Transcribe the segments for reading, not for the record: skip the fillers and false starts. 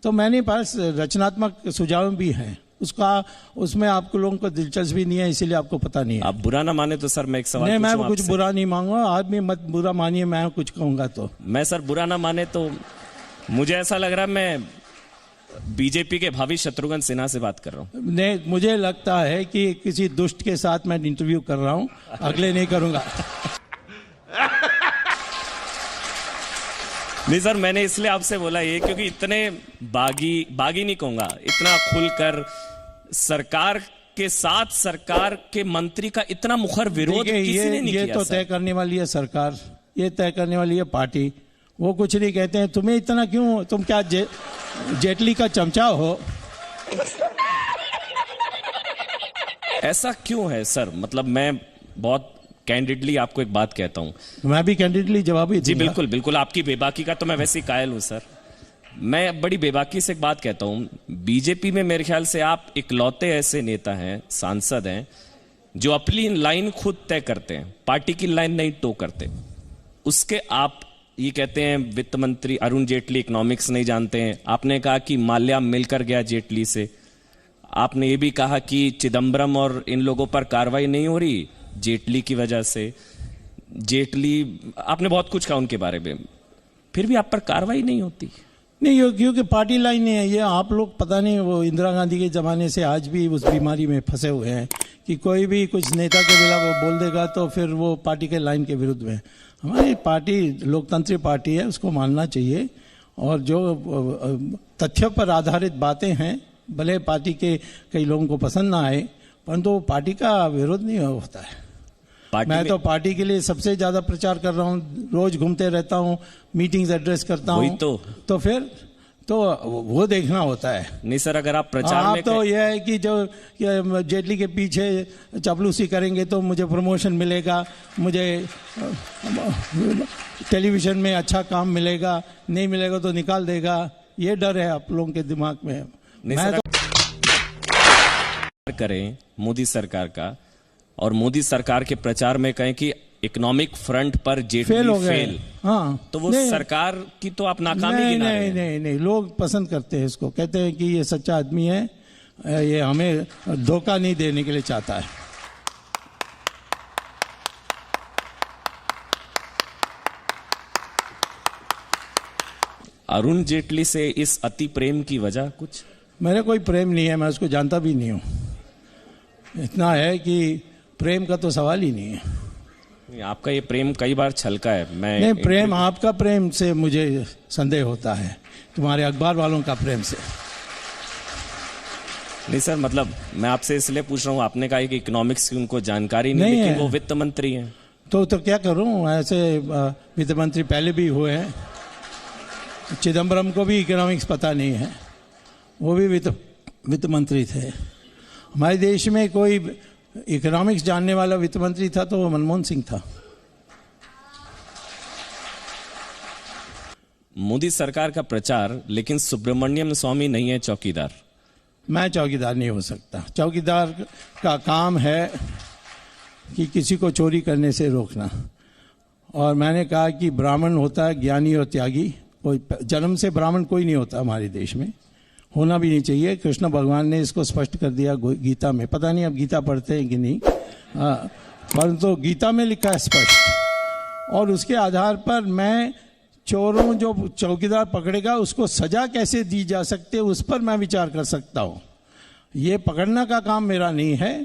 तो मैंने पास रचनात्मक सुझाव भी हैं, उसमें आपको लोगों को दिलचस्पी नहीं है, इसीलिए आपको पता नहीं है। आप बुरा ना माने तो सर मैं एक सवाल नहीं, मैं पूछूं कुछ आपसे? बुरा नहीं मांगूंगा, आदमी मत बुरा मानिए, मैं कुछ कहूंगा तो। मैं सर बुरा ना माने तो मुझे ऐसा लग रहा है मैं बीजेपी के भावी शत्रुघ्न सिन्हा से बात कर रहा हूं। नहीं, मुझे लगता है कि किसी दुष्ट के साथ मैं इंटरव्यू कर रहा हूं, अगले नहीं करूंगा। नहीं सर, मैंने इसलिए आपसे बोला ये क्योंकि इतने बागी नहीं कहूंगा, इतना खुलकर सरकार के साथ सरकार के मंत्री का इतना मुखर विरोध किसी ने नहीं किया। ये तो तय करने वाली है सरकार, ये तय करने वाली है पार्टी, वो कुछ नहीं कहते हैं। तुम्हें इतना क्यों, तुम क्या जेटली का चमचा हो? ऐसा क्यों है सर? मतलब मैं बहुत कैंडिडली आपको एक बात कहता हूं। मैं भी कैंडिडली जवाब ही दूंगा। जी बिल्कुल बिल्कुल, आपकी बेबाकी का तो मैं वैसे ही कायल हूं सर। मैं बड़ी बेबाकी से एक बात कहता हूं, बीजेपी में मेरे ख्याल से आप इकलौते ऐसे नेता हैं, सांसद हैं, जो अपनी लाइन खुद तय करते हैं, पार्टी की लाइन नहीं टो करते। उसके आप ये कहते हैं वित्त मंत्री अरुण जेटली इकोनॉमिक्स नहीं जानते हैं। आपने कहा कि माल्या मिलकर गया जेटली से। आपने ये भी कहा कि चिदम्बरम और इन लोगों पर कार्रवाई नहीं हो रही जेटली की वजह से। जेटली, आपने बहुत कुछ कहा उनके बारे में, फिर भी आप पर कार्रवाई नहीं होती। नहीं, क्योंकि पार्टी लाइन नहीं है। ये आप लोग पता नहीं, वो इंदिरा गांधी के जमाने से आज भी उस बीमारी में फंसे हुए हैं कि कोई भी कुछ नेता के खिलाफ वो बोल देगा तो फिर वो पार्टी के लाइन के विरुद्ध में। हमारी पार्टी लोकतांत्रिक पार्टी है, उसको मानना चाहिए, और जो तथ्यों पर आधारित बातें हैं, भले पार्टी के कई लोगों को पसंद ना आए, परंतु वो पार्टी का विरोध नहीं होता है। मैं तो पार्टी के लिए सबसे ज्यादा प्रचार कर रहा हूँ, रोज घूमते रहता हूँ, मीटिंग्स एड्रेस करता हूँ, तो फिर तो वो देखना होता है। नहीं सर, अगर आप प्रचार में तो यह है कि जो जेटली के पीछे चापलूसी करेंगे तो मुझे प्रमोशन मिलेगा, मुझे टेलीविजन में अच्छा काम मिलेगा, नहीं मिलेगा तो निकाल देगा, ये डर है आप लोगों के दिमाग में। मैं तो करें मोदी सरकार का, और मोदी सरकार के प्रचार में कहें कि इकोनॉमिक फ्रंट पर जेटली फेल, हाँ, तो वो सरकार की तो आप नाकामी गिना रहे हैं। नहीं, लोग पसंद करते हैं इसको, कहते हैं कि ये सच्चा आदमी है, ये हमें धोखा नहीं देने के लिए चाहता है। अरुण जेटली से इस अति प्रेम की वजह कुछ? मेरा कोई प्रेम नहीं है, मैं उसको जानता भी नहीं हूं। इतना है कि प्रेम का तो सवाल ही नहीं है। आपका ये प्रेम कई बार छलका है। नहीं, प्रेम आपका प्रेम से मुझे संदेह होता है, तुम्हारे अखबार वालों का प्रेम से नहीं सर। मतलब मैं आपसे इसलिए पूछ रहा हूँ, आपने कहा कि इकोनॉमिक्स की उनको जानकारी नहीं, लेकिन वो वित्त मंत्री हैं। तो क्या करूँ, ऐसे वित्त मंत्री पहले भी हुए हैं। चिदम्बरम को भी इकोनॉमिक्स पता नहीं है, वो भी वित्त मंत्री थे। हमारे देश में कोई इकोनॉमिक्स जानने वाला वित्त मंत्री था तो वो मनमोहन सिंह था। मोदी सरकार का प्रचार, लेकिन सुब्रमण्यम स्वामी नहीं है चौकीदार। मैं चौकीदार नहीं हो सकता। चौकीदार का काम है कि किसी को चोरी करने से रोकना, और मैंने कहा कि ब्राह्मण होता है ज्ञानी और त्यागी, कोई जन्म से ब्राह्मण कोई नहीं होता हमारे देश में, होना भी नहीं चाहिए। कृष्ण भगवान ने इसको स्पष्ट कर दिया गीता में। पता नहीं अब गीता पढ़ते हैं कि नहीं, परंतु गीता में लिखा है स्पष्ट। और उसके आधार पर मैं चोरों जो चौकीदार पकड़ेगा उसको सजा कैसे दी जा सकती है, उस पर मैं विचार कर सकता हूँ। ये पकड़ना का काम मेरा नहीं है,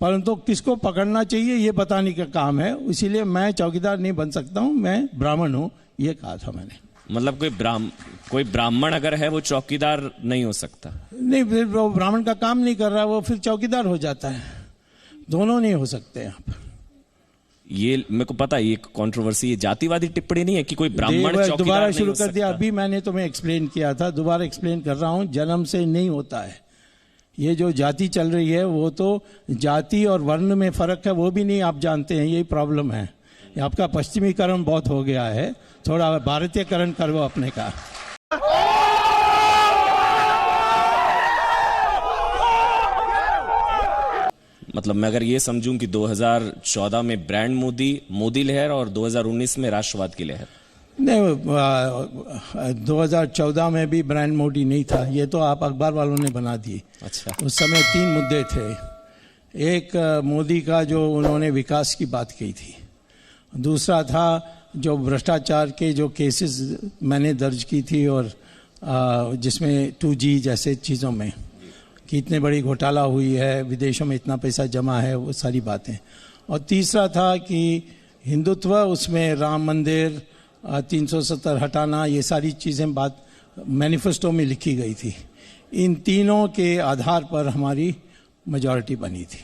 परंतु किसको पकड़ना चाहिए ये बताने का काम है। इसीलिए मैं चौकीदार नहीं बन सकता हूँ, मैं ब्राह्मण हूँ, ये कहा था मैंने। मतलब कोई ब्राह्मण अगर है वो चौकीदार नहीं हो सकता? नहीं, फिर वो ब्राह्मण का काम नहीं कर रहा, वो फिर चौकीदार हो जाता है। दोनों नहीं हो सकते आप। ये मेरे को पता है, ये कंट्रोवर्सी, ये जातिवादी टिप्पणी नहीं है कि कोई ब्राह्मण चौकीदार दोबारा शुरू कर दिया। अभी मैंने तुम्हें एक्सप्लेन किया था, दोबारा एक्सप्लेन कर रहा हूं, जन्म से नहीं होता है। ये जो जाति चल रही है वो तो जाति और वर्ण में फर्क है, वो भी नहीं आप जानते हैं, यही प्रॉब्लम है। आपका पश्चिमीकरण बहुत हो गया है, थोड़ा भारतीयकरण करो अपने का। मतलब मैं अगर ये समझूं कि 2014 में ब्रांड मोदी लहर और 2019 में राष्ट्रवाद की लहर। नहीं 2014 में भी ब्रांड मोदी नहीं था, ये तो आप अखबार वालों ने बना दिए। अच्छा। उस समय 3 मुद्दे थे। एक मोदी का जो उन्होंने विकास की बात की थी, दूसरा था जो भ्रष्टाचार के जो केसेस मैंने दर्ज की थी और जिसमें 2G जैसे चीज़ों में कि इतने बड़ी घोटाला हुई है, विदेशों में इतना पैसा जमा है, वो सारी बातें। और तीसरा था कि हिंदुत्व, उसमें राम मंदिर 370 हटाना, ये सारी चीज़ें बात मैनिफेस्टो में लिखी गई थी। इन तीनों के आधार पर हमारी मेजॉरिटी बनी थी।